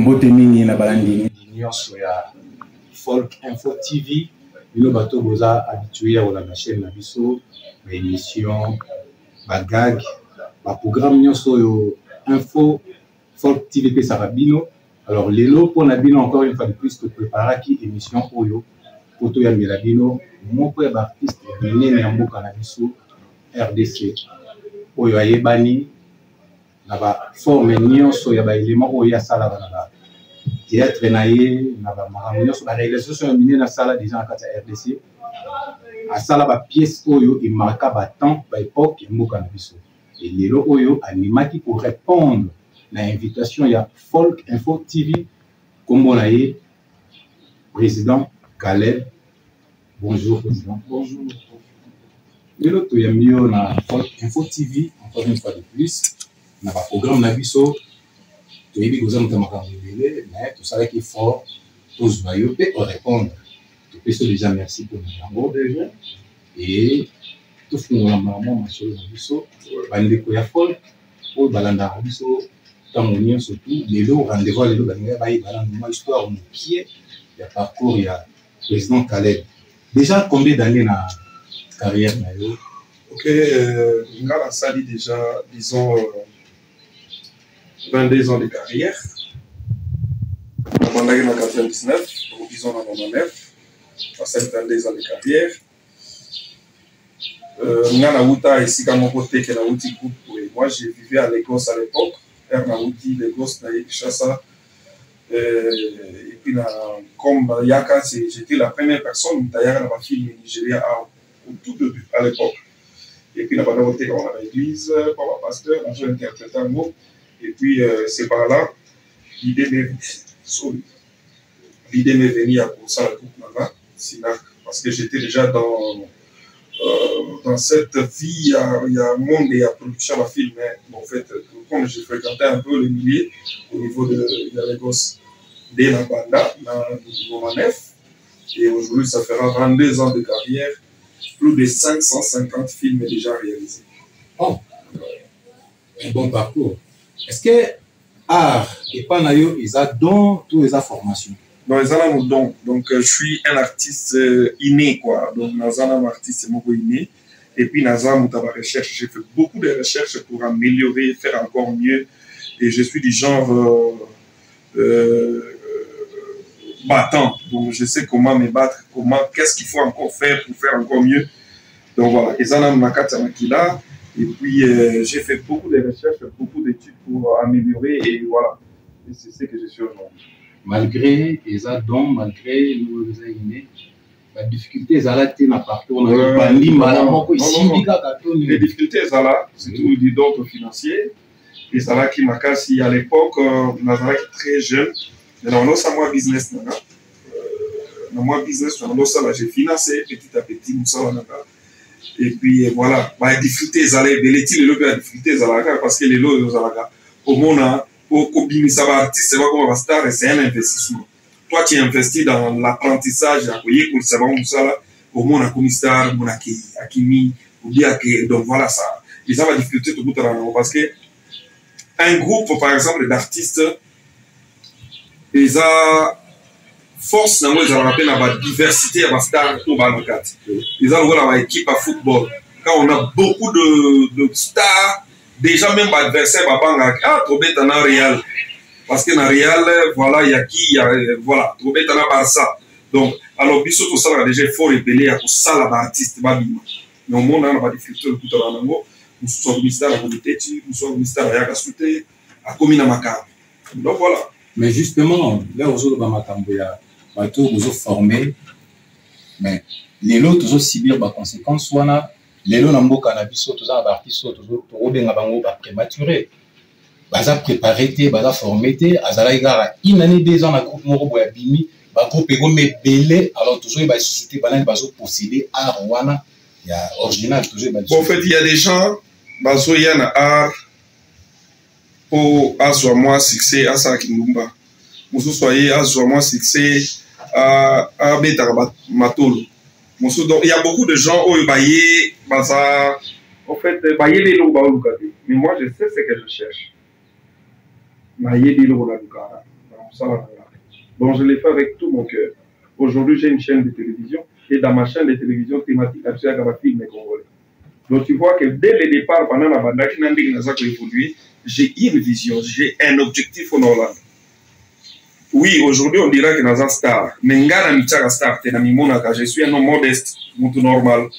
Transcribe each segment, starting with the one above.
Mbotemini na balandini nyonso ya Folk Info TV. Bino bato boza habitué à la chaîne na biso, ba émission, ba gag, ba programme nyonso yo Info Folk TV pe Sarabino. Alors lelo pour na bino encore une fois de plus te préparer qui émission oyo poto ya Melabino moko ya ba artiste minene ya mboka na biso RDC. Oyo ayebani na ba forme nyonso ya ba élément oyo ya sala na ba théâtre na ye na ba makambo nyonso ba réalisation ya minene na sala déjà na kati ya RDC. A sala ba pièce oyo e marka ba temps ba époque ya mboka na biso. Et lelo oyo animaki pour répondre na invitation ya Folk Info TV kombo na ye président Caleb. Bonjour président. Bonjour. Lelo to ya mieux na Folk Info TV encore une fois de plus na ba programme na biso to yebi koza mutamaka mbele mais tout ça qui est fort tous vailleux et répondre. To peso déjà merci pour nous déjà et tout fondement maman masolo na biso bandeko ya Folk o balanda biso tamonien surtout lelo rendez-vous lelo balinga bayi balanda histoire mon pied ya parcours ya président Caleb. Déjà combien d'années na carrière na yo? Ok, Ngala Sali déjà, disons, 22 ans de carrière. On a eu en 99, disons en 99, ça 22 ans de carrière. Ngala Outa ici comme mon côté que la Outi groupe. Moi, j'ai vécu à Lagos à l'époque, Outi, Lagos, Chassa. Et puis, comme Yaka, j'étais la première personne qui a filmé au Nigeria au tout début, à l'époque. Et puis, on a voté dans l'église, par le pasteur, j'ai interprété un mot. Et puis, c'est par là, l'idée m'est venue à pour ça, parce que j'étais déjà dans cette vie, il y a un monde et il y a production à film. En fait, comme je fréquentais un peu le milieu au niveau de Lagos, dès la banda, dans le Romanef, et aujourd'hui, ça fera 22 ans de carrière, plus de 550 films déjà réalisés. Oh, un bon parcours. Est-ce que art et Panayo, ils ont don tous les formations? Non, ils ont un don. Donc, je suis un artiste inné, quoi. Donc, Nazana, un artiste inné. Et puis, Nazana, ma recherche. J'ai fait beaucoup de recherches pour améliorer, faire encore mieux. Et je suis du genre battant. Donc, je sais comment me battre, qu'est-ce qu'il faut encore faire pour faire encore mieux. Donc, voilà. Ezana Makata Makila. Et puis, j'ai fait beaucoup de recherches, beaucoup d'études pour améliorer. Et voilà. Et c'est ce que je suis aujourd'hui. Malgré les adons, malgré nous la difficulté, les partout. Les difficultés, c'est tout d'ordre financier. Et ça qui m'a cassé à l'époque, on a très jeune. Mais on a moi business. Moi business, j'ai financé petit à petit. Et puis voilà, les difficultés, les difficultés, parce que les lots, au monde, pour ça va artiste, c'est pas comme un star, c'est un investissement. Toi, tu investis dans l'apprentissage, pour savoir où ça là, au monde, comme star, mon akimi, ou bien que, donc voilà ça. Et ça va difficulté tout le temps, parce que un groupe, par exemple, d'artistes, ils ont force dans ils ont rappelé la diversité à star au Banokat. Ils ont une équipe à football. Quand on a beaucoup de stars, déjà même l'adversaire va pas trop bête en Real. Parce que dans Real, voilà, il y a qui, voilà, trop bête en Barça. Donc, alors, biso tout ça, déjà, il faut révéler à tout ça, l'artiste, mais au monde, on a des filtres tout à l'heure. Nous sommes ministères à la communauté, nous sommes ministères à Yakasouté, à Komina Maka. Donc, voilà. Mais justement, là, aux autres, vous êtes formés, mais les lots, toujours subir des conséquences, soit les lots, n'ont pas cannabis, tous les artistes, toujours, prématuré. Baza préparé, baza formé, azala igara une année 2 ans na groupe moko boya bimi, ba groupe ego me belé, alors toujours ba société banane bazo posséder art wana ya original toujours ba. Bon, en fait, il y a des gens bazo yana art pour azwa moi succès à ça kinumba. Musu soyez azwa moi succès à beta matolo. Musu donc il y a beaucoup de gens où baye baza en fait baye les lots ba lukati. Mais moi je sais ce que je cherche. Donc Donc je l'ai fait avec tout mon cœur. Aujourd'hui, j'ai une chaîne de télévision et dans ma chaîne de télévision thématique, il y a un film congolais. Donc tu vois que dès le départ, pendant la bande, j'ai une vision, j'ai un objectif au Hollande. Oui, aujourd'hui on dira que je suis un star, mais je suis un homme modeste, normal.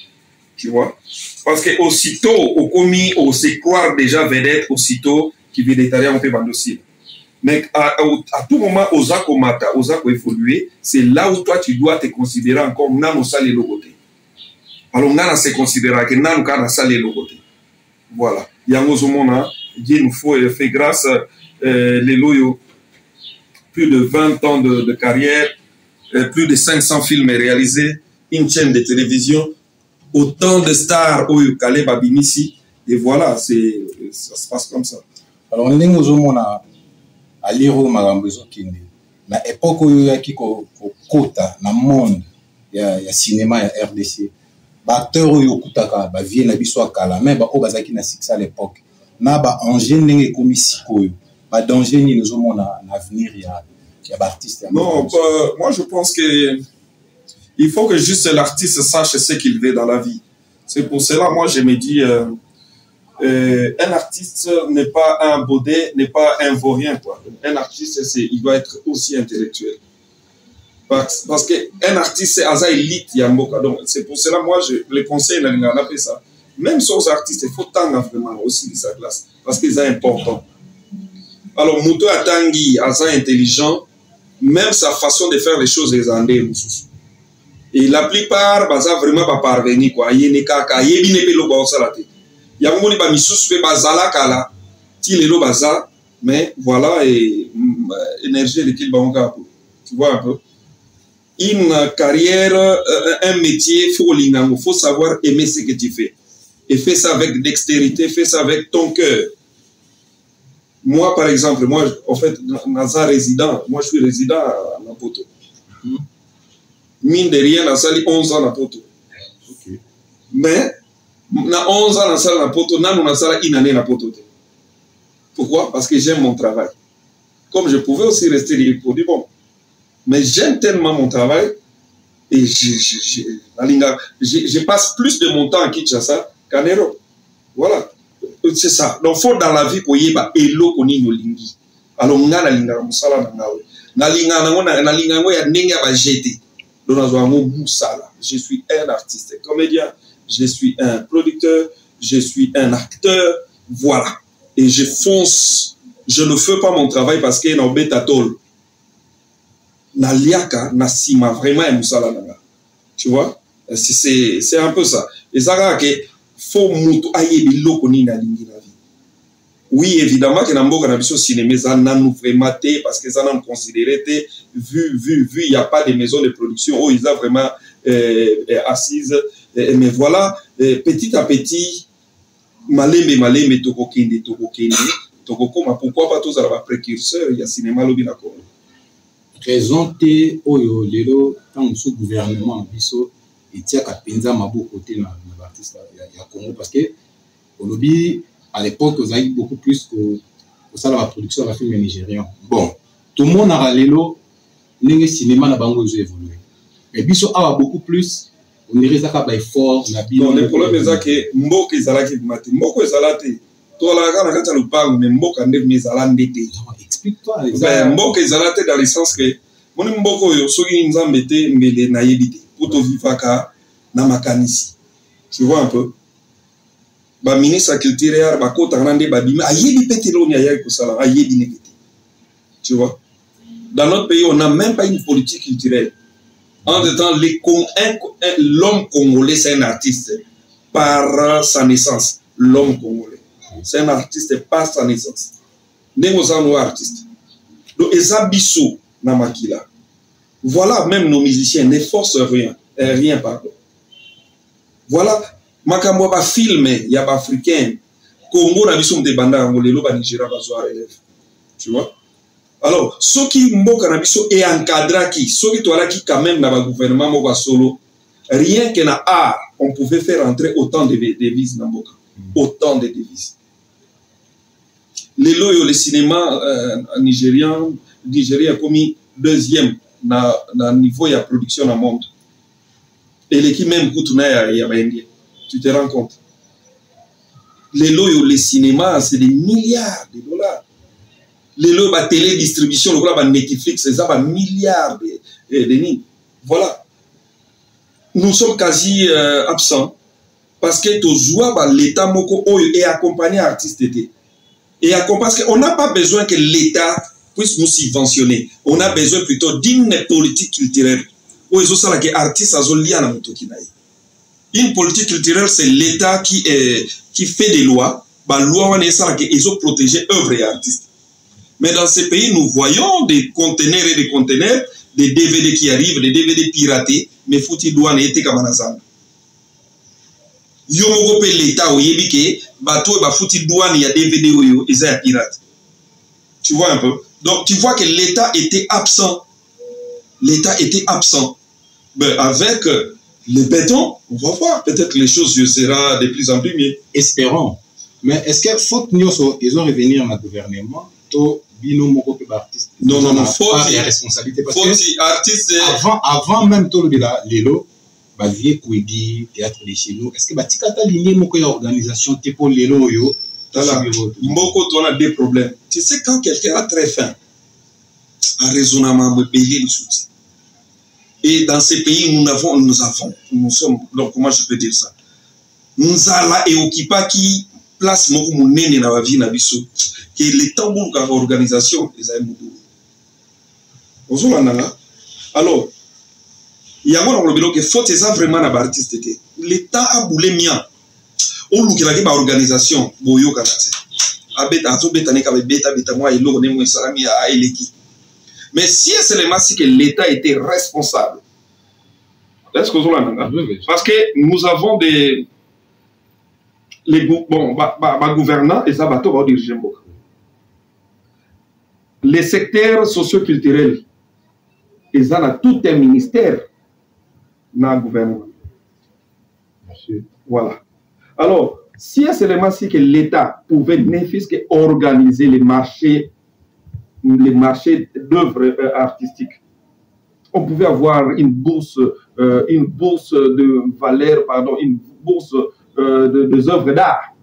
Tu vois? Parce que aussitôt, au commis, on se croire déjà vedette, aussitôt, qui végétarien, on peut bandosser. Mais à tout moment, osako mata, osako évoluer, c'est là où toi, tu dois te considérer encore nan au salé logoté. Alors, nan se considérer que nan au salé logoté. Voilà. Yango Zomona, Dieu nous faut faire grâce, les loyaux, plus de 20 ans de carrière, plus de 500 films réalisés, une chaîne de télévision, autant de stars au Calais Babinisi, et voilà, ça se passe comme ça. Alors, nous avons à l'Iro Marambezo Kinde, na époque où il y a qui kota na monde, il y a cinéma, il y a RDC, acteurs où il y a ba vie na biso akala, mais ba obazaki na succès à l'époque, na ba enjeu n'engé comme sikoyo, ba danger ni nous avons na avenir il y a artiste. Non, moi je pense que il faut que juste l'artiste sache ce qu'il veut dans la vie. C'est pour cela, moi, je me dis, un artiste n'est pas un baudet, n'est pas un vaurien, quoi. Un artiste, il doit être aussi intellectuel. Parce qu'un artiste, c'est Aza élite, Yamboka. Donc, c'est pour cela, moi, les conseils, on a fait ça. Même sur les artistes, il faut tendre vraiment aussi de sa classe. Parce qu'ils sont importants. Alors, Mouto Atangi, Aza intelligent, même sa façon de faire les choses, les andés, et la plupart, baza vraiment pas parvenir quoi. Yene kaka, yebi ne pelo ba osalate. Ya moni ba misusu pe bazala kala. Ti lelo baza, mais voilà et énergie de qu'il ba onka. Tu vois un peu. Une carrière, un métier, faut savoir aimer ce que tu fais. Et fais ça avec dextérité, fais ça avec ton cœur. Moi, par exemple, moi, en fait, Naza résident, moi je suis résident à Maputo. Mine de rien, dans salle 11 ans à Poto. Okay. Mais, na 11 ans dans salle à Poto, na salle une année à Poto. Pourquoi? Parce que j'aime mon travail. Comme je pouvais aussi rester libre pour dire bon. Mais j'aime tellement mon travail et je passe plus de mon temps à Kinshasa qu'à Nairobi. Voilà. C'est ça. Donc, il faut dans la vie qu'on y ait elo koni no lingi. Alors, on a la linga musala na ngawe. Na linga ngo ya nenga ba jeté. Je suis un artiste, un comédien, je suis un producteur, je suis un acteur, voilà. Et je fonce, je ne fais pas mon travail parce qu'il y a un bétatol. Na liaka, na sima, vraiment un moussala nanga. Tu vois? C'est un peu ça. Et ça va que faut moutou aye biloko ni na lingi na vie. Oui, évidemment que dans le cinéma, ça n'a nous vraiment parce que ça n'a considéré vu, il n'y a pas de maison de production où ils ont vraiment assises. Mais voilà, petit à petit, malé, tokokende, pourquoi pas tous les précurseurs, il y a cinéma lobby na Congo. Présenté au lelo tant sous gouvernement biso et tia kapenza mabo côté na l'artiste ya Congo parce que au lobby à l'époque, vous avez beaucoup plus que ça dans la production de la film nigérian. Bon, tout le monde a ralelo, le cinéma n'a pas évolué. Mais biso a beaucoup plus, on dirait ça qu'il fort. Le problème c'est que Mboko Zalaki Mati, Mboko Zalati, toi là quand tu parles, mais Mboko a neuf Zalandi. Explique-toi. Mboko Zalati dans le sens que mon Mboko yo sogi nzambete mbele na yebite pour te vivre ka na makanisi. Tu vois un peu? Ba ministre culturel ba kota grande ba bima ayebi petelo ni ayayi kusala ayebi ne peti. Tu vois, dans notre pays on n'a même pas une politique culturelle. En même temps l'homme congolais c'est un artiste par sa naissance. L'homme congolais c'est un artiste par sa naissance. Négozano artiste. Donc ezabiso na makila. Voilà, même nos musiciens ne forcent rien pardon. Voilà. Makambo ba filmé ya ba africain Congo na biso de banda ngolelo ba Nigeria ba zo relève. Tu vois? Alors, ceux qui mboka na biso et encadraki, ceux qui toala qui quand même na ba gouvernement mo ba solo, rien que na art, on pouvait faire entrer autant de devises na mboka, autant de devises. Les loyaux, le cinéma nigérian, Nigeria a commis deuxième dans le niveau de production dans le monde. Et l'équipe même coûte tu te rends compte. Les cinémas, c'est des milliards de dollars. La télédistribution, le Netflix, c'est ça, milliards de voilà. Nous sommes quasi absents parce que l'État est accompagné artistes. Parce qu'on n'a pas besoin que l'État puisse nous subventionner. On a besoin plutôt d'une politique culturelle. Une politique culturelle, c'est l'État qui fait des lois. Ils ont protégé œuvres et artistes. Mais dans ces pays, nous voyons des conteneurs et des conteneurs, des DVD qui arrivent, des DVD piratés, mais fouti douane et tekamanasan. Yomogo pe l'État au yébike, bateau et fouti douane, il y a DVD ou ils sont pirates. Tu vois un peu? Donc tu vois que l'État était absent. L'État était absent. Ben, avec le béton, on va voir. Peut-être que les choses seront de plus en plus mieux. Espérons. Mais est-ce que faut ils ont revenir dans le gouvernement? Non, faut la responsabilité parce que artiste avant même tout le Lelo, Bavier Kouedi, théâtre de chez nous, est-ce que Batikata ligne moko organisation tipo Lelo yo? Mboko on a des problèmes. Tu sais quand quelqu'un a très faim, un raisonnement me payer le soutien. Et dans ces pays nous sommes, donc comment je peux dire ça? Nous allons et occupa qui place mon nene na vie na biso que les tambours de l'organisation les a moudou. Alors, il y a un problème que faut vraiment na artiste l'État a boulé mien. Au lieu que la organisation boyo kanate. Abeta ato beta ne ka beta moi ilo ne mo salami a eleki. Mais si c'est le massi que l'État était responsable. Est-ce que vous avez parce que nous avons des gouvernants et ça va tout diriger beaucoup. Les secteurs socioculturels, ils ont tout un ministère dans le gouvernement. Merci. Voilà. Alors, si c'est vraiment si que l'État pouvait n'importe que organiser les marchés d'œuvres artistiques, on pouvait avoir une bourse de valeur, pardon, une bourse des œuvres d'art.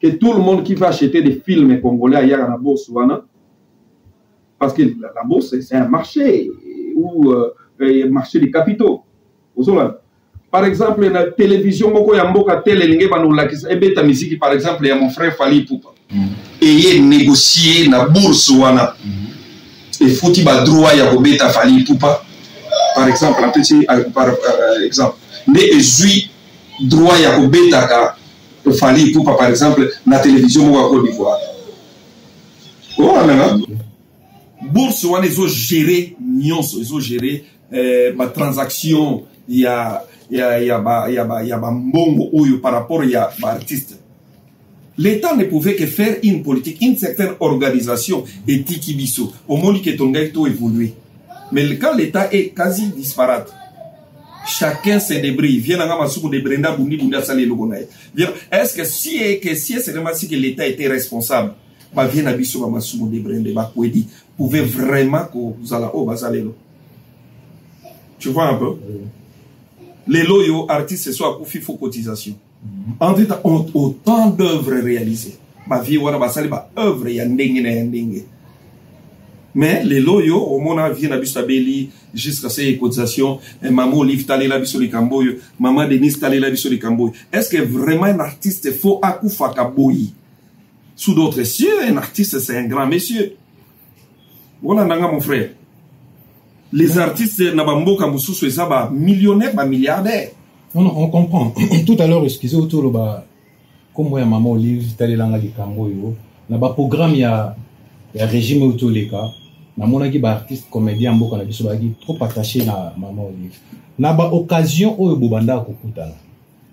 Que tout le monde qui va acheter des films congolais ailleurs à la bourse, parce que la bourse, c'est un marché, ou un marché des capitaux. Par exemple, la télévision, par exemple, il y a mon frère Fali Poupa. Et il a négocié la bourse. Et il faut qu'il y ait droit à Fali Poupa. Par exemple, par exemple. Mais il droit à Fali Poupa, par exemple, la télévision en Côte d'Ivoire. Bourse, ils ont géré, ils ont géré ma transaction, il y a mbongo oyo par rapport à l'artiste. L'État ne pouvait que faire une politique, une certaine organisation éthique biso. Au moment que ton gars tout évolué. Mais quand l'État est quasi disparate, chacun se débrouille. Viens dans ma soupe de Brenda Bundi Bunda Salé Logonaï. Est-ce que si c'est vraiment si que l'État était responsable, bah viens à biso ma soupe de Brenda Bakwedi pouvait vraiment que vous allez au basalelo. Tu vois un peu? Les loyaux artistes, ce soit pour FIFO cotisation. En tout cas, autant d'œuvres réalisées. Ma vie, on va salir ma œuvre, il y a ndenge. Mais les loyaux, au moins, viennent à Bistabeli jusqu'à ces cotisations. Maman Olive Talé la Bissoli Camboy, maman Denise Talé la Bissoli Camboy. Est-ce que vraiment un artiste faut Akoufa Kaboyi? Sous d'autres cieux, un artiste, c'est un grand monsieur. Voilà, mon frère. Les artistes n'abambo kamususu ezaba millionnaires, ba milliardaires. Non, on comprend. Tout à l'heure, excusez autour ba comme moi maman Olive tali langa likambo yo na ba programme ya régime autour les cas na monaki ba artiste comédien mboka na biso ba trop attaché na maman Olive. Na ba occasion oyo bobanda kokutana.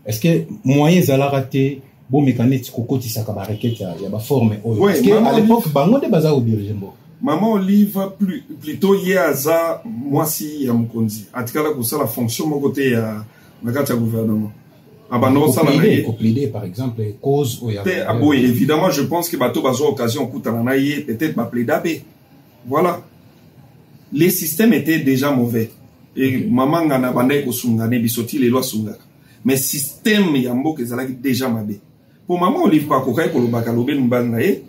Est-ce que moyen zala raté bon mécanique kokotisa ka ba requête ya ba forme oyo? Est-ce que à l'époque bango de baza au diriger mboka? Maman Olive, plutôt hier, moi si ya Mukonzi. En tout cas, là, ça la fonction mon côté à la gouvernement. Plaider, par exemple, cause ou évidemment, je pense que bateau bazo occasion peut-être ma plaider. Voilà. Les systèmes étaient déjà mauvais. Et maman ngana bandai ko sungane bisoti les lois sungaka. Mais système yambo que zalaki déjà mabé. Pour maman Olive pa ko kay ko lobaka lobe mbal na ye.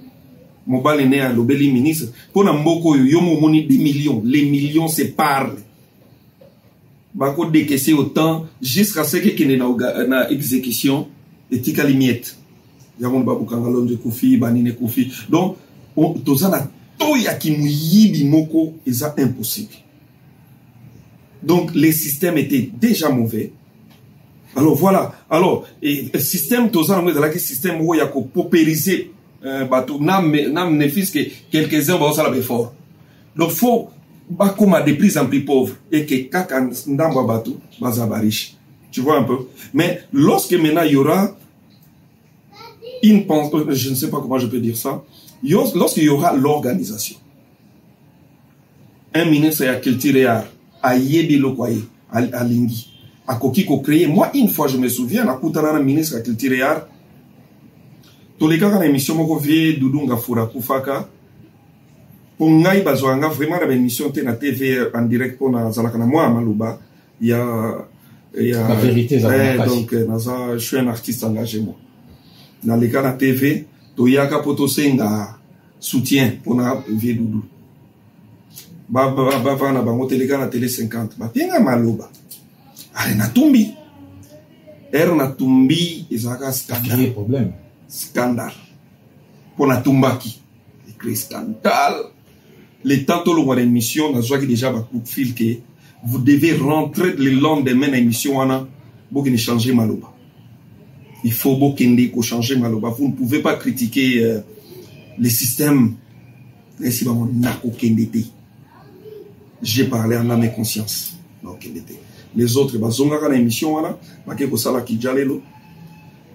Mobile né à lobeli ministre. Pour na mboko yo mo moni des millions. Les millions se parlent. Bako décaisser autant jusqu'à ce que qu'il na exécution et tikali miette. Yamon babu kangalon de Koufi, banine Koufi. Donc tozana toya ki muyibi moko eza impossible. Donc les systèmes étaient déjà mauvais. Alors voilà. Alors et le système tozana moi zalaki système où ya ko paupériser bateau nam ne fils que quelques-uns vont ça la fort. Donc faut bakoma de plus en plus pauvre et que kaka ndamba bateau bazaba riche. Tu vois un peu. Mais lorsque maintenant il y aura une pensée, je ne sais pas comment je peux dire ça, lorsqu'il y aura l'organisation, un ministre à culture et art, à Yebi Lokwaye, à Lingi, à Kokiko créé, moi une fois je me souviens, à Koutana, ministre à culture et art, tous les cas dans l'émission, moi je Doudunga Fura Koufaka, pour Ngaï Bazouanga, vraiment la émission na TV en direct pour Zalakana, moi à Malouba, il y a la vérité, donc je suis un artiste engagé moi. Dans les cas de TV, Toyaka Potosenga soutien pour na vie Doudou. Bava na bango télé na télé 50. Ba pinga maloba. Ale na tumbi. Na tumbi ezaka scandale. Problème. Scandale. Pour na tumbaki. Écrit scandale. Les tantôt le l'émission, na joie déjà ba coup de fil que vous devez rentrer le lendemain dans l'émission wana pour que changer maloba. Il faut beaucoup changer maloba. Vous ne pouvez pas critiquer les systèmes. J'ai parlé en âme et conscience. Les autres,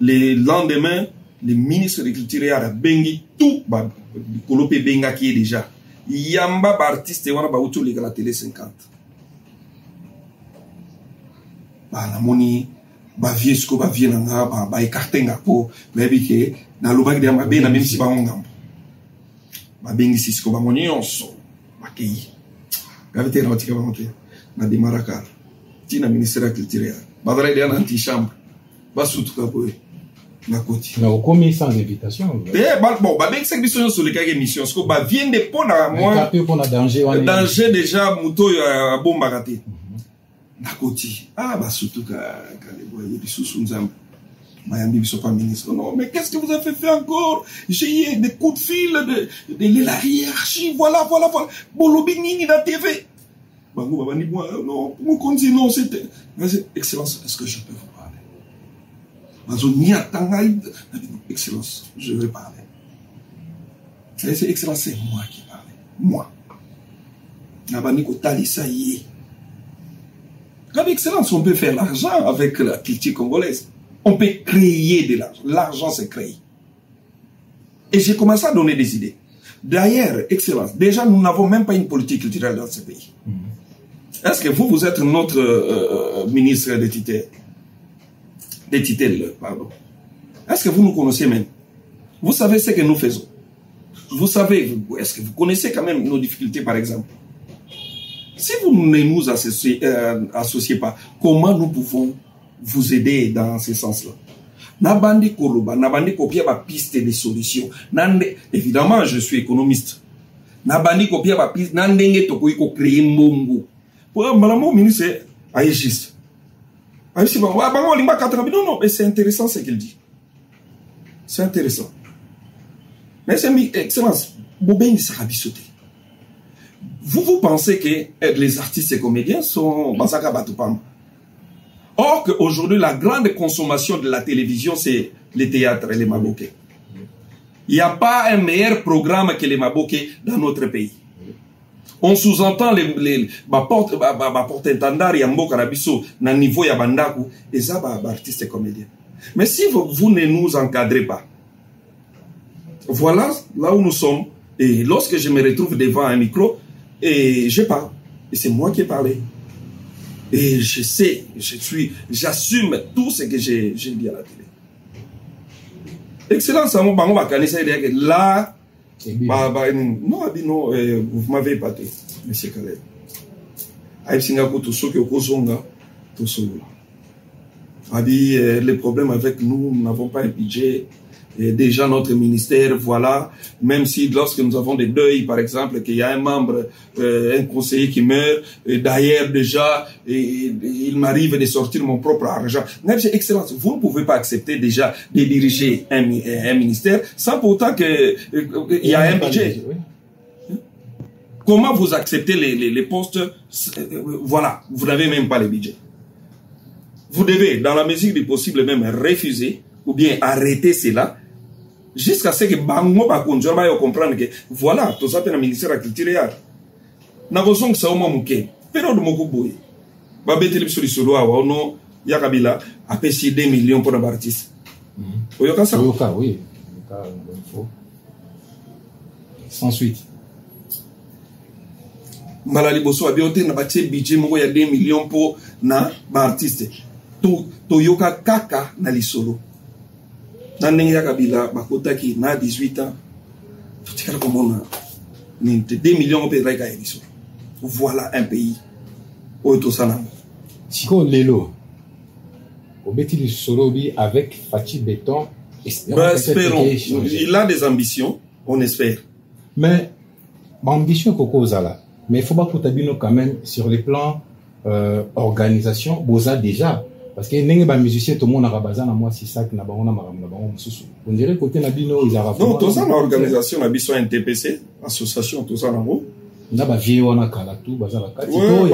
les lendemains, les ministres de culture a bengi tout, kolopé benga qui est déjà. Yamba artiste wana ba utu la télé 50. La moni ba viesco ba vienanga ba écarter ngapo mais que na lobaki de mabe na même si ba ngambo ba bengi sisco ba moni onso ba kei gavete na tika ba monte na di marakar tina ministère de la culture ba dra de anti chambre ba sutuka boy na koti na okomi sans invitation bon ba bengi cette mission sur les cas émission ce que ba vient de pona moi danger déjà muto ya bomba raté Nakoti, bah surtout quand les voyez des sous-nzam, Mayambi ne sont pas ministres. Non, mais qu'est-ce que vous avez fait encore? J'ai eu des coups de fil de la hiérarchie, voilà. Bolobi Nini la TV. Bango, Babani, non, mon compte dit non, c'était. Excellence, est-ce que je peux vous parler? Excellence, je vais parler. C'est Excellence, c'est moi qui parle. Moi. Nabani Kotali, ça y est. Avec Excellence, on peut faire l'argent avec la culture congolaise. On peut créer de l'argent. L'argent, c'est créé. Et j'ai commencé à donner des idées. D'ailleurs, Excellence, déjà, nous n'avons même pas une politique culturelle dans ce pays. Est-ce que vous êtes notre ministre des titelles, pardon. Est-ce que vous nous connaissez même? Vous savez ce que nous faisons? Vous savez, est-ce que vous connaissez quand même nos difficultés, par exemple? Si vous ne nous associez pas, comment nous pouvons vous aider dans ce sens-là? Nabandi Koloba, Nabandi Kopia ba piste de solutions. Évidemment, je suis économiste. Nabandi Kopia ba piste, Nandenge Toko Iko créer Mbongo. Pour Malamo, ministre, Aïchiste. Aïchiste, non, mais c'est intéressant ce qu'il dit. C'est intéressant. Mais c'est excellence. Bobeng Sarabisote. Vous pensez que les artistes et comédiens sont Basaka Batupam. Or qu'aujourd'hui, la grande consommation de la télévision, c'est les théâtres et les maboké. Il n'y a pas un meilleur programme que les maboké dans notre pays. On sous-entend les porte-entendard et Mboka Rabiso dans le niveau Yabandaku et ça, artistes et comédiens. Mais si vous ne nous encadrez pas, voilà là où nous sommes. Et lorsque je me retrouve devant un micro, et je parle. Et c'est moi qui ai parlé. Et je sais, j'assume tout ce que j'ai dit à la télé. Excellence, là, Non, vous m'avez épaté, M. Caleb. Aïe Singapour, tout ce que vous tout ce les problèmes avec nous n'avons pas un budget. Et déjà notre ministère, voilà, même si lorsque nous avons des deuils, par exemple, qu'il y a un membre, un conseiller qui meurt, d'ailleurs déjà, il m'arrive de sortir mon propre argent. Excellence, vous ne pouvez pas accepter déjà de diriger un ministère sans pourtant qu'il y a un budget. Comment vous acceptez les postes? Voilà, vous n'avez même pas le budget. Vous devez, dans la mesure du possible, même refuser ou bien arrêter cela jusqu'à ce que Bango va comprendre que voilà, tout ça, c'est le ministère de la Culture. Nous avons besoin de ça au moins, pero de mon boy. Babette le solo à Wano, Yakabila a payé 2 millions pour un artiste. Oyoka ça? Oyoka, oui. Sans suite. Malali Bosso a bien été un budget, il y a 2 millions pour un artiste. Toyoka kaka na lisolo. Nanenge Kabila bakota ki na 18 ans. Tout est comme on a 2 millions de rega lisolo. Voilà un pays où tout ça n'a. Siko lelo. Obeti lisolo bi avec Fachi Béton. Espérons. Il a des ambitions, on espère. Mais ambition koko zala. Mais il faut pas que quand même sur les plans organisation, boza déjà. Parce que les musiciens, tout le monde a rabassé dans moi, c'est ça que on dirait côté Nabino, ils ont non, tout ça, l'organisation, Nabiso NTPC, association, tout ça, non, il y a vieux, on a Kalatou, Bazala Kati, non,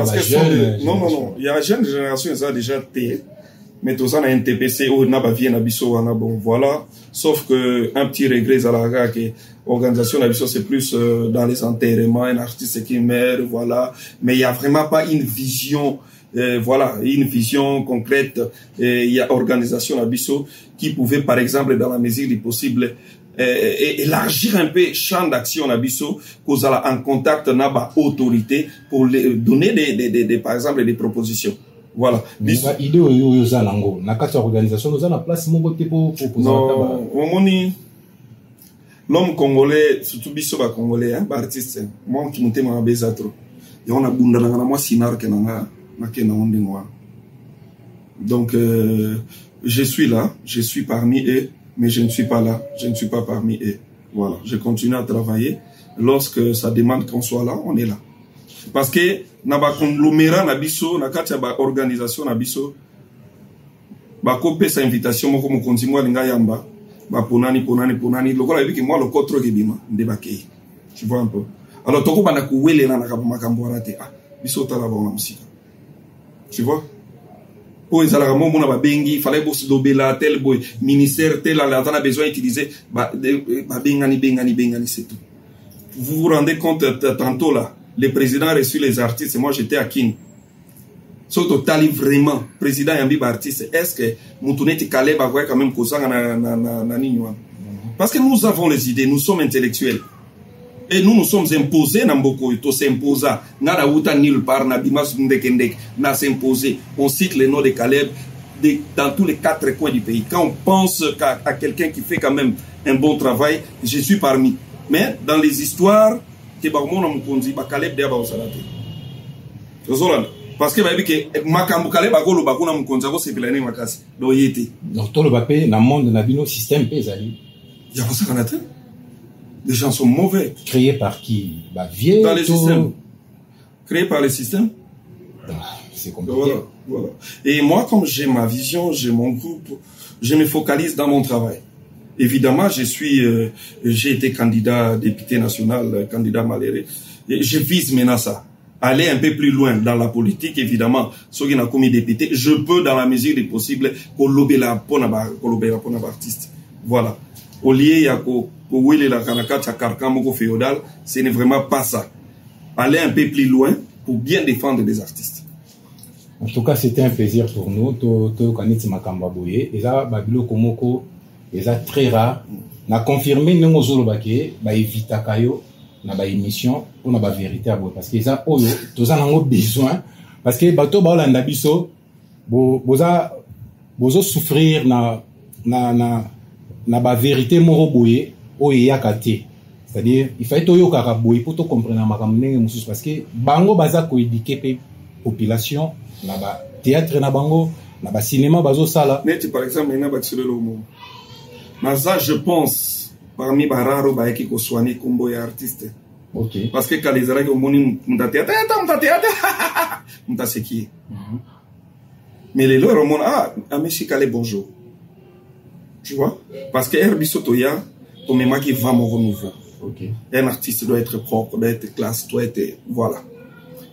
il y a jeune génération, ils ont déjà été, mais tout ça, na NTPC, on a vieux, Nabiso, on a bon, voilà. Sauf que, un petit regret, à la que l'organisation Nabiso, c'est plus dans les enterrements, un artiste qui meurt, voilà. Mais il n'y a vraiment pas une vision. Voilà, une vision concrète. Il y a organisation Abisso qui pouvait, par exemple, dans la mesure du possible, élargir un peu le champ d'action Abisso, qu'on a en contact avec l'autorité pour les donner par exemple, des propositions. Voilà. Idée au Zalango, na quatre organisations, nous avons la place pour non, l'homme congolais, surtout Bisso congolais, hein, artiste, moi qui monte ma bezatro. Et on a bundana moi sinar que nanga. Donc, je suis là, je suis parmi eux, mais je ne suis pas là, je ne suis pas parmi eux. Voilà, je continue à travailler. Lorsque ça demande qu'on soit là, on est là. Parce que, na ba conglomérat na biso, na katia ba organisation na biso, ba kopé sa invitation, moko mo konzi moi linga yamba, ba ponani, lokola yebi ki moi le kotro kebima, ndebake. Tu vois un peu. Alors, toko ba na kuwele na makambo arate, ah, biso tala ba on musika. Tu vois? Pour les alarmants, on a bengi, fallait bosser d'obéla, tel boy, ministère, tel, on a besoin d'utiliser, bengani, c'est tout. Vous vous rendez compte, tantôt là, le président a reçu les artistes, et moi j'étais à Kin. Surtout, tali vraiment, président Yambi artiste, est-ce que Moutouneti Kaleb a quand même causé na Ninoua? Parce que nous avons les idées, nous sommes intellectuels. Et nous nous sommes imposés dans beaucoup, tout s'imposer. Nada outa nulle part, na bimas ndekendek, na s'imposer. On cite le nom de Caleb dans tous les 4 coins du pays. Quand on pense à quelqu'un qui fait quand même un bon travail, je suis parmi. Mais dans les histoires, que Barmon a moukondi, Caleb d'aba au salate. Parce que Makambu Caleb a golo bakuna moukonza go sepilane makasi. Do yete. Donc tout le papé dans le monde de bino système pesali. Il y a ça kanate. Les gens sont mauvais. Créés par qui? Vieux, dans les systèmes. Créés par les systèmes. C'est compliqué. Voilà. Et moi, comme j'ai ma vision, j'ai mon groupe, je me focalise dans mon travail. Évidemment, j'ai été candidat député national, candidat malheureux. Et je vise maintenant ça. Aller un peu plus loin dans la politique, évidemment. Ceux qui n'ont commis député, je peux, dans la mesure du possible, colober la bonne artiste. Voilà. Au lieu, il y a ce n'est vraiment pas ça. Aller un peu plus loin pour bien défendre des artistes. En tout cas, c'était un plaisir pour nous. Et ça, Babilo Komoko, et ça très rare. On a confirmé que nous avons évité na émission pour la vérité parce que ça, tous avons besoin. Parce que bateau balanda biso, bozo souffrir na ba vérité moro boye o yakate. c'est-à-dire il fallait toyo karaboy pour to comprendre makamne mususu parce que bango baza ko éduquer pe population na ba théâtre na bango na ba cinéma bazo sala net par exemple na ba tselo mo naza je pense parmi bararo ba qui ko soigner combo ya artiste. OK, parce que quand les arabes ont moni mta théâtre mta c'est qui mais les leurs mon monsieur Kale bonjour, tu vois, parce que Herbiso Toya ton mémoire qui va mon renouveau. OK, un artiste doit être propre, doit être classe, doit être voilà,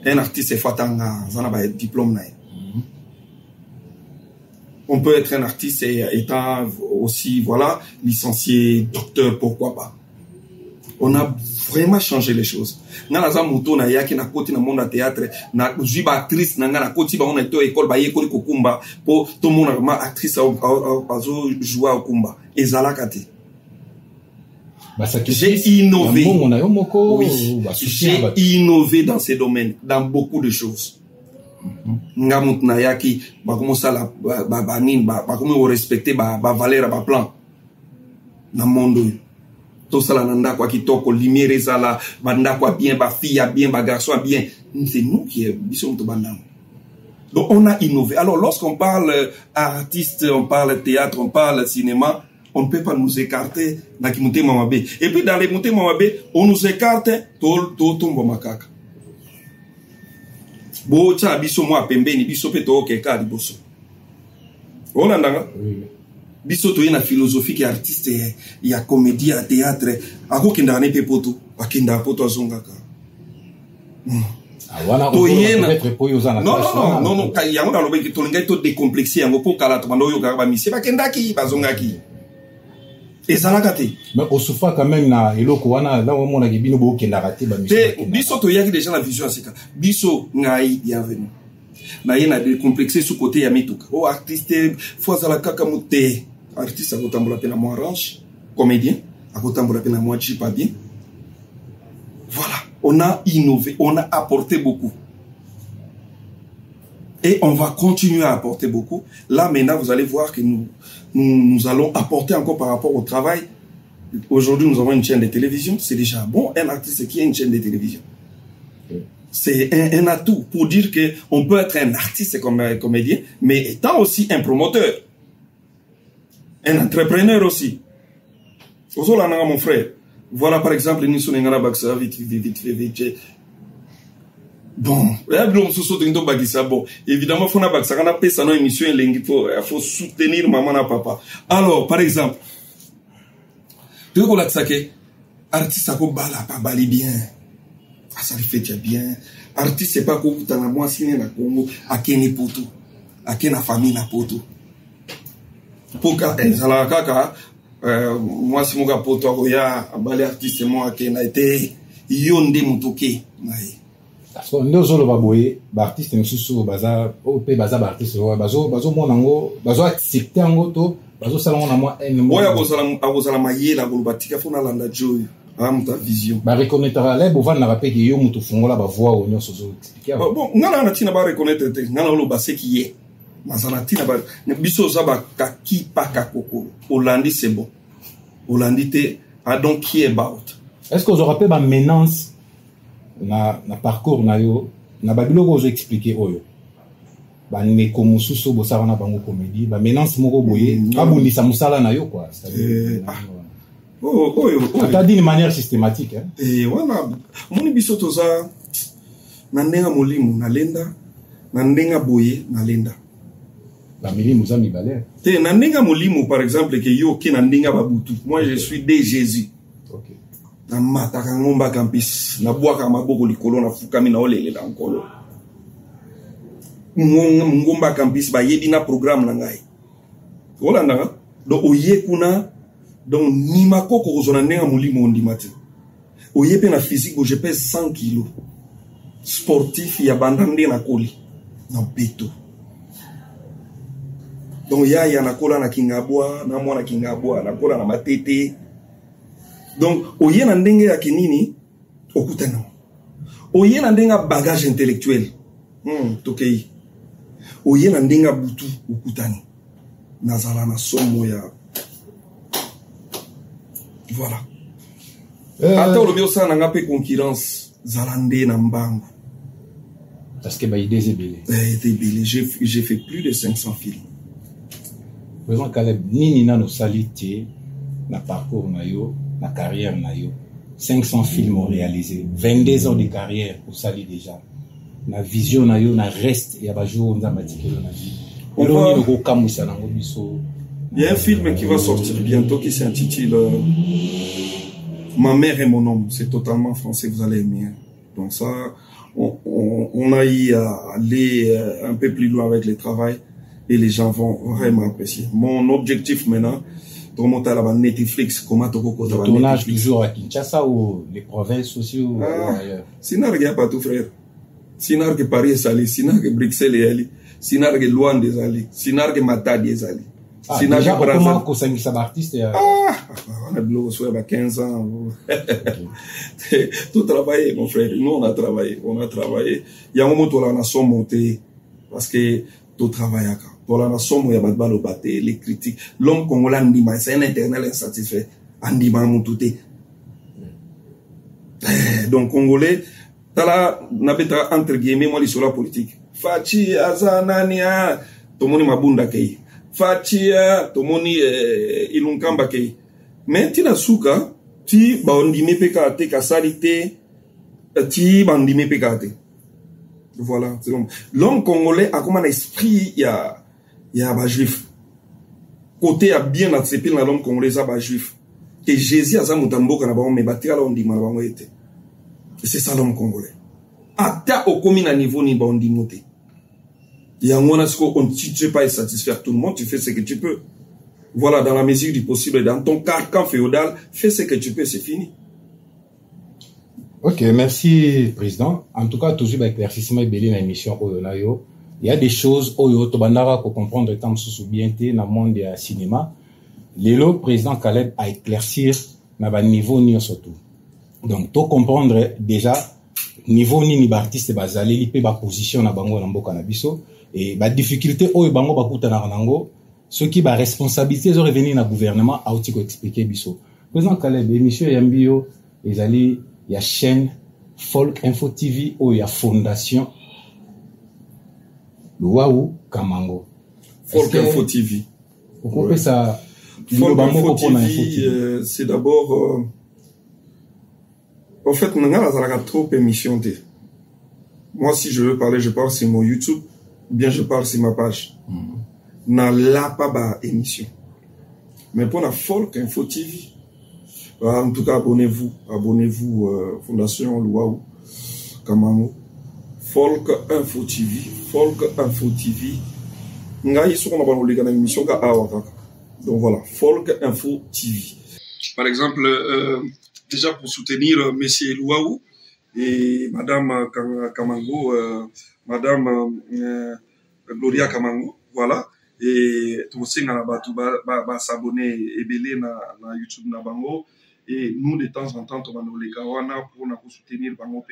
un artiste est fatanga ça n'a pas diplôme na. On peut être un artiste et étant aussi, voilà, licencié, docteur, pourquoi pas. On a vraiment changé les choses. Nga naza muto na yaki na koti na monde théâtre na juiba actrice na nga na koti ba on a été école ba yekoli kokumba pour tout le monde ma actrice azo jouer au kumba ezala kati. J'ai innové. Oui, j'ai innové dans ces domaines, dans beaucoup de choses. Nga mutna yaki ba komo sala ba banin ba komo respecter ba valeur ba plan na monde tout ça nanda kwa kitoko lumière ezala banda kwa bien ba fille bien ba garçon bien, c'est nous qui biso to bandam. Donc on a innové. Alors lorsqu'on parle artiste, on parle théâtre, on parle cinéma, on ne peut pas nous écarter na kimute mamabe. Et puis dans les mute mamabe, on nous écarte to tombo makaka. Bo cha biso mo pembeni biso pe to keka liboso. On andanga biso to na philosophie qui artiste ya comédie ya théâtre ako kinda ne pe poto akinda poto azongaka. Wana peut-être po yozana. Non yango na lobe ki to linga to décomplexer yango po kala to bando yo ka ba misi ba kendaki bazongaki. Et ça l'a gâté. Mais au soufa quand même na eloko wana là on a bino bo kenda raté ba misi. Biso to yaki déjà la vision asika. Biso ngai bienvenue. Na yena de complexer sous côté ya mituka. Oh artiste faut za la kaka muté. Artiste akotambola pe na moi range, comédien akotambola pe na moi pas bien. Voilà, on a innové, on a apporté beaucoup. Et on va continuer à apporter beaucoup. Là maintenant vous allez voir que nous allons apporter encore par rapport au travail. Aujourd'hui, nous avons une chaîne de télévision. C'est déjà bon, un artiste qui a une chaîne de télévision. C'est un atout pour dire qu'on peut être un artiste comme comédien, mais étant aussi un promoteur. Un entrepreneur aussi. Aujourd'hui, mon frère. Voilà par exemple, nous sommes en vite. Bon, bon, évidemment, il faut une émission, il faut soutenir maman et papa. Alors, par exemple, tu vois que artiste a pas bali bien. Ça lui fait bien. Artiste c'est pas que tu as moi signé na Congo, à Kenya poto, à Kenya famille na poto. Pour que ça kaka moi si mon gars poto ya bali artiste moi Kenya été yonde mutoke. Parce que nous sommes les artistes, nous sommes les artistes, bazo monango, bazo accepter ango to, bazo salon na moi en moi. Oya bozala mayela bolobatika fona landa joy, ta vision. Ba reconnaître la bovan na rapé que yo mutu fongola ba voix o nyonso zo expliquer. Bon, ngana na tina ba reconnaître te, ngana lo ba se qui est. Mazana tina ba biso za ba kaki pa kakoko. Holandi c'est bon. Holandi te I don't care about. Est-ce que vous aurez pas menace na parcours na yo na babilo ko zo expliquer oyo ba ne ko mususu bo sala na bango comédie ba menace moko boye abundisa musala na yo quoi, c'est-à-dire d'une manière systématique hein. Et voilà moni biso toza na ndenga molimo na lenda na ndenga boye na lenda la milimo za mibale te na ndenga molimo par exemple que yo ke na ndenga babutu. Moi je suis de Jésus. OK. Na mataka ngomba campus na bwaka maboko likolo na fukami na olele na nkolo ngomba campus ba yebi na programme na ngai wala ndanga do oye kuna donc ni makoko kozona ndenga molimo ndima te oye pe na physique bo je pèse 100 kg sportif ya bandande na koli na beto donc ya na kola na kingabwa na mwana kingabwa na kola na matete. Donc, oye na ndenge ya kinini okutana. Oye na ndenga bagage intellectuel. Tokei. Oye na ndenga butu okutani. Nazala na somo ya. Voilà. Attends, le bio ça n'a pas concurrence. Zalandé Nambango. Parce que idée est belle. J'ai fait plus de 500 films. Président Caleb, ni na no salité, na parcours na yo, na carrière na yo. 500 films réalisés, 22 ans de carrière pour sali déjà. Na vision na yo, na reste, il y a pas jour on a matiqué na vie. Il y a un film qui va sortir bientôt qui s'intitule Ma mère et mon homme. C'est totalement français, vous allez aimer. Donc ça, on a eu à aller un peu plus loin avec le travail et les gens vont vraiment apprécier. Mon objectif maintenant, de remonter à la Netflix, comment tu peux le tournage toujours à Kinshasa ou les provinces aussi ou ailleurs? Sinar que pas tout frère. Sinar que Paris est salé, Sinar que Bruxelles est allé, Sinar que Luanda est allé, Sinar que Matadi est allé. Déjà, comment qu'on s'engage à l'artiste? On a bloqué à 15 ans. Tout travaillé, mon frère. Nous, on a travaillé. Il y a un moment où on a son monté. Parce que tout travail à quand. Pour la nation, il y a pas de balle au bâté, les critiques. L'homme congolais, c'est un éternel insatisfait. Andima Moutouté. Donc, Congolais, t'as la, entre guillemets, moi, sur la politique. Fachi, Azanania, Tomoni Mabunda Kei. Fatia, Tomoni, Ilunkamba Kei. Mais tina souka, ti bandime pekate, kasarite, ti bandime pekate. Voilà. L'homme congolais a comme un esprit, il y a un juif. Côté a bien accepté dans l'homme congolais, a un juif. Et Jésus a ça moutambo quand on me battu à l'homme dit malabamo été. C'est ça l'homme congolais. Ata au commun à niveau ni bandi monté. Il y a un moment où on ne tue pas et satisfaire tout le monde, tu fais ce que tu peux. Voilà, dans la mesure du possible, dans ton carcan féodal, fais ce que tu peux, c'est fini. Ok, merci, Président. En tout cas, toujours éclaircissement et dans l'émission Oyonayo. Il y a des choses, Oyo, Tobandara, pour comprendre tant sous bien dans le monde du cinéma. Le Président Caleb a éclaircir dans le niveau ni surtout. Donc, tout comprendre déjà, niveau ni artiste bazali, il peut ba position na bango na mboka na biso. Et la difficulté, bango bakuta na rango, ce qui va responsabilité, ils revenir dans le gouvernement, à outil expliquer biso. Président Caleb, émission Yambio, il y a chaîne Folk Info TV, où il y a fondation Luau Kamango. Folk Info TV. Pourquoi ça? Folk Info TV, c'est d'abord, en fait, on a trop d'émissions. Moi, si je veux parler, je parle sur mon YouTube. Ou bien je parle sur ma page. N'a la pas émission. Mais pour la Folk Info TV, en tout cas, abonnez-vous, Fondation Luau Kamango. Folk Info TV. Donc voilà, Folk Info TV. Par exemple, déjà pour soutenir Monsieur Luau et Madame Kamango, Madame Gloria Kamango, voilà. Et tout aussi, on va s'abonner et belé na YouTube na bango. Et nous, de temps en temps, on va nous les gawana pour nous soutenir bango.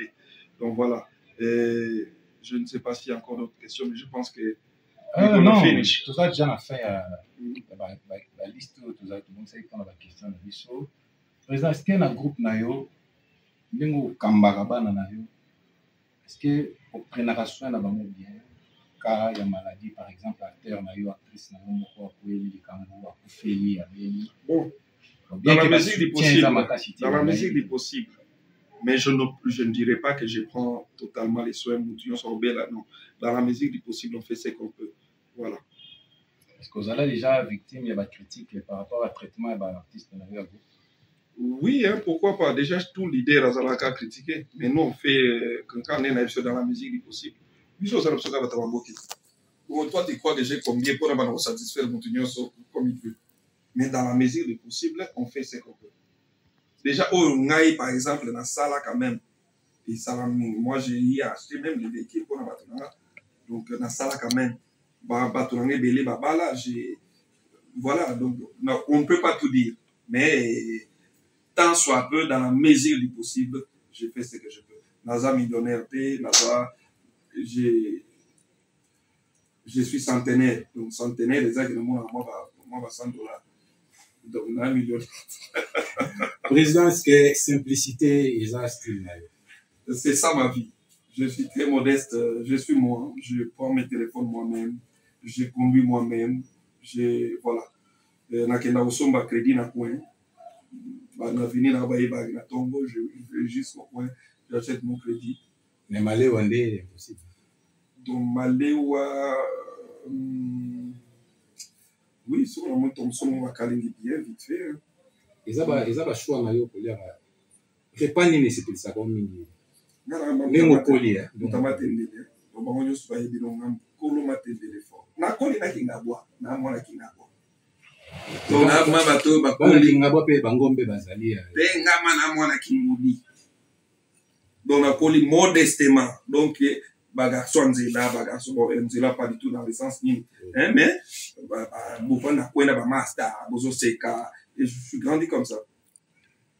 Donc voilà. Je ne sais pas s'il y a encore d'autres questions, mais je pense que non, tout ça déjà on a fait la liste, tout ça, tout le monde sait qu'on a la question de l'issue. Président, est-ce qu'il y a un groupe nayo, bingo kambaraba na nayo, est-ce que au prénaration na bango bien, car il y a maladie par exemple, acteur nayo, actrice nayo, moko akweli likambo, akufeli, abeli. Bon, dans la mesure du possible, mais je ne dirais pas que je prends totalement les soins moutillons sur là, non. Dans la mesure du possible, on fait ce qu'on peut. Voilà. Est-ce que vous avez déjà victime de la critique par rapport au traitement de l'artiste? Oui, hein, pourquoi pas. Déjà, tout l'idée est à critiquer. Mais nous, on fait, quand on est dans la mesure du possible. Toi, tu crois que j'ai combien pour nous satisfaire le moutillon comme il peut. Mais dans la mesure du possible, on fait ce qu'on peut. Déjà, au Ngaï, par exemple, dans la salle quand même. Et ça, moi, j'ai acheté même les véhicules pour la Batunanga. Donc, dans la salle quand même. Batunanga, Belé, Babala, voilà, donc, on ne peut pas tout dire. Mais, tant soit peu, dans la mesure du possible, je fais ce que je peux. Naza millionnaire, Naza, je suis centenaire. Donc, centenaire, les actes de moi, va $100. Donc, $1 million. Président, est-ce que simplicité et ça, c'est ça ma vie. Je suis très modeste, je suis moi, je prends mes téléphones moi-même, je conduis moi-même, voilà. Nakenda osomba crédit na coin, na venir na baye bag na tombo, je vais juste au coin, j'achète mon crédit. Mais Maléwa est impossible. Donc Maléwa, oui, sur le moment tombe son va caler bien vite fait. Et ça va choix na yo pour dire, c'est pas ni c'était ça comme ni. Même colis, notamment tendele. Donc on yo soyez bien on kolo matendele fort. Na koli na kinga bois, na mona kinga bois. Donc na ma bato ba koli kinga bois pe bangombe bazali. Te ngama na mona kingudi. Donc na koli modestement. Donc bagarçon nzela bagarçon nzela pas du tout dans le sens ni hein mais beaucoup na kwenda ba master bozo seka et je suis grandi comme ça.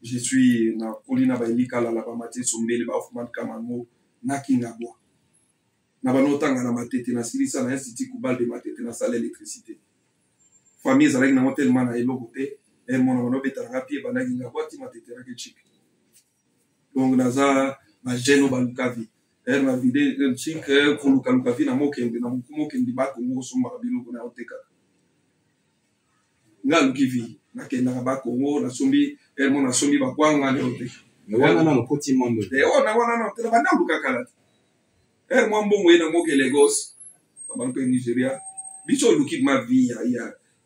Je suis na kolina ba elika la ba mati sombele ba ofman kamango na kingabwa na banotanga na matete na silisa na institut kubal de matete na salle électricité famille zalaki na tellement na eloko te et mon ono betanga pie bana kingabwa ti matete na ke chik donc naza ba jeno ba lukavi na vide chik ko lukavi na mokende na mokende ba ko ngo somba biloko na oteka nga lukivi na kenda ba Congo na sombi mon na sombi ba kwanga ne ote mais wana na petit monde wana na tela bana luka kala mo mbongo na moke Lagos ba ko Nigeria biso luki ma vie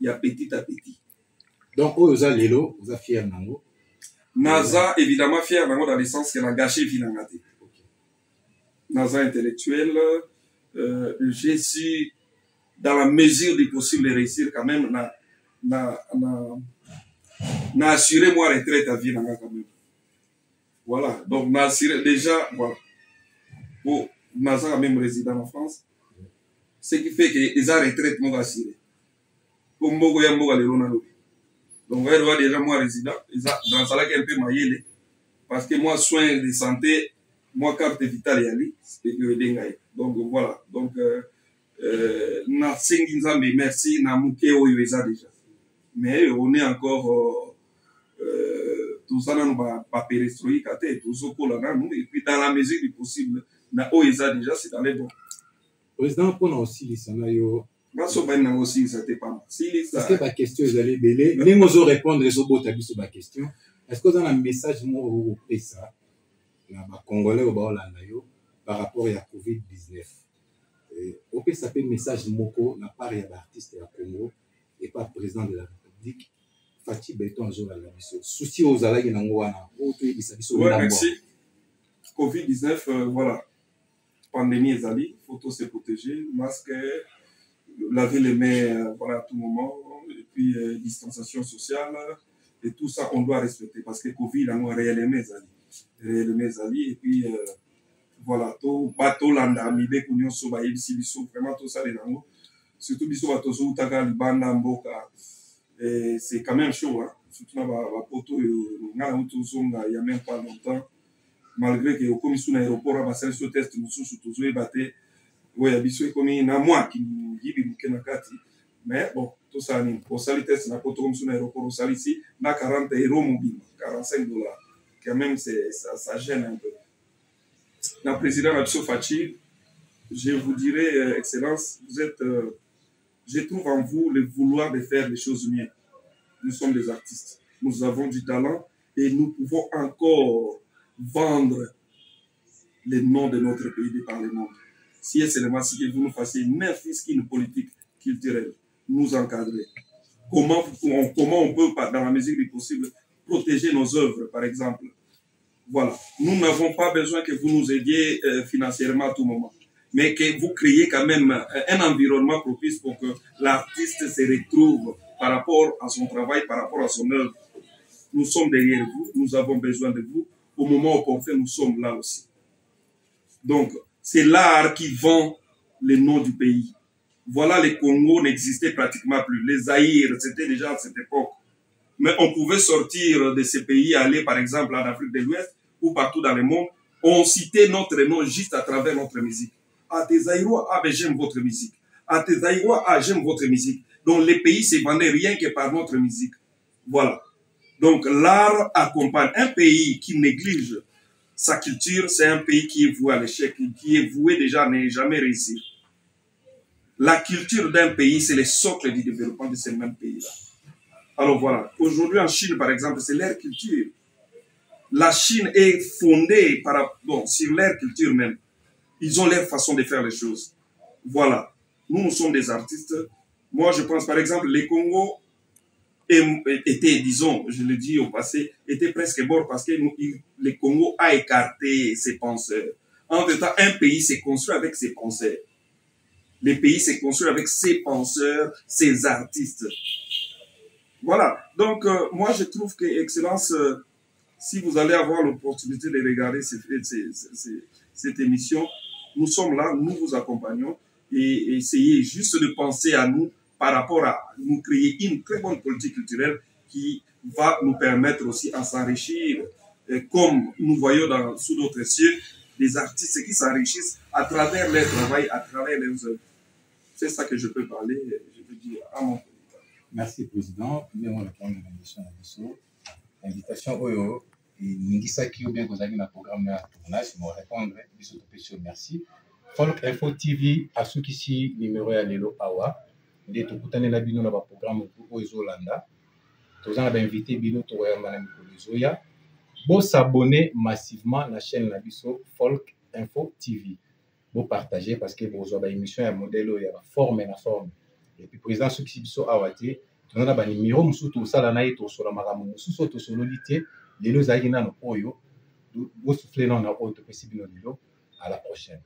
ya petit à petit donc oza lelo oza fier nango naza évidemment fier nango dans le sens que na gâché vie na ngate naza intellectuel je suis dans la mesure du possible de réussir quand même na assuré moi retraite à vie quand même. Voilà, donc na assuré déjà, voilà. Bon, naza quand même résident en France. Ce qui fait que les retraite m'ont assuré. Pour mbogo ya mboga le lona lobi. Donc on va déjà moi résident, dans ça là qui un peu maillé parce que moi soins de santé, moi carte vitale yali, c'est que dengai. Donc voilà, donc na singi nzambe merci na muke oyo eza déjà. Mais on est encore tout ça dans pas pérestroïque à tête, tout ça et puis dans la mesure du possible, na OESA déjà c'est dans les bons. Président, pour nous aussi les scénarios. Moi ça va aussi ça t'est pas. Si est-ce que la question est allée belé, les mots répondre les autres tabi sur la question. Est-ce que vous avez un message moi au ça na ba congolais au Holanda yo par rapport à Covid-19. Au peut ça peut message moko na part ya artiste ya Congo et pas président de la République. Fati Beton jour à la mission. Souci aux alliés n'angwana. Ouais, merci. Covid-19, voilà. Pandémie ezali, faut tous se protéger, masque, laver les mains, voilà, à tout moment, et puis distanciation sociale, et tout ça on doit respecter parce que Covid a réellement ezali, et puis voilà, tout bateau landa, mide kunyo soba yebisi biso, vraiment tout ça les nango, surtout biso bateau so utaka libanda mboka. Et c'est quand même chaud, hein? Surtout dans la poto, il y a même pas longtemps, malgré que comme sur l'aéroport, il y a un test, il y a comme un mois qui mais bon, tout ça, pour ça, les tests, comme sur l'aéroport, ici, il y a 40 € mobile, $45. Quand même, ça gêne un peu. Le président Abso Fachi, je vous dirais, Excellence, vous êtes. Je trouve en vous le vouloir de faire les choses mieux. Nous sommes des artistes. Nous avons du talent et nous pouvons encore vendre les noms de notre pays par le monde. Si c'est seulement si vous nous fassiez n'importe quelle politique culturelle, nous encadrer. Comment on peut, dans la mesure du possible, protéger nos œuvres, par exemple. Voilà. Nous n'avons pas besoin que vous nous aidiez financièrement à tout moment, mais que vous créez quand même un environnement propice pour que l'artiste se retrouve par rapport à son travail, par rapport à son œuvre. Nous sommes derrière vous, nous avons besoin de vous. Au moment opportun, nous sommes là aussi. Donc, c'est l'art qui vend le nom du pays. Voilà, les Congo n'existaient pratiquement plus. Les Zaïre, c'était déjà à cette époque. Mais on pouvait sortir de ces pays, aller par exemple en Afrique de l'Ouest ou partout dans le monde. On citait notre nom juste à travers notre musique. Ah, tes Zaïrois, ah, ben j'aime votre musique. Ah, tes Zaïrois, ah, j'aime votre musique. Donc les pays se vendaient rien que par notre musique. Voilà. Donc l'art accompagne un pays qui néglige sa culture, c'est un pays qui est voué à l'échec, qui est voué déjà à ne jamais réussir. La culture d'un pays, c'est le socle du développement de ce même pays-là. Alors voilà, aujourd'hui en Chine, par exemple, c'est leur culture. La Chine est fondée sur leur culture même. Ils ont leur façon de faire les choses. Voilà. Nous sommes des artistes. Moi, je pense, par exemple, les Congos étaient, disons, je le dis au passé, étaient presque morts parce que le Congo a écarté ses penseurs. En même temps, un pays s'est construit avec ses penseurs. Le pays s'est construit avec ses penseurs, ses artistes. Voilà. Donc, moi, je trouve que Excellence, si vous allez avoir l'opportunité de regarder cette émission, nous sommes là, nous vous accompagnons et essayez juste de penser à nous par rapport à nous créer une très bonne politique culturelle qui va nous permettre aussi à s'enrichir, comme nous voyons sous d'autres cieux, des artistes qui s'enrichissent à travers leur travail, à travers leurs œuvres. C'est ça que je peux parler, je peux dire à mon président. Merci, Président. Nous avons répondu à l'invitation. L'invitation, Oyo, et Ningisaki, ou bien que vous avez un programme de tournage, ils vont répondre. Merci. Folk Info TV, à ceux qui sont numéro à l'élo Awa, des Tokutane la Bino, dans le programme Oizolanda. Tous en invité Bino, Toya Manami Zoya. Vous s'abonner massivement à la chaîne Nabiso Folk Info TV. Vous partagez parce que vous avez une émission, il y a un modèle, il y a la forme et la forme. Et puis, président, ceux qui sont awati, tu as un numéro, tout ça, là, tu as un maramu, tout ça, les deux aïna, nous, vous soufflez dans la haute, à la prochaine.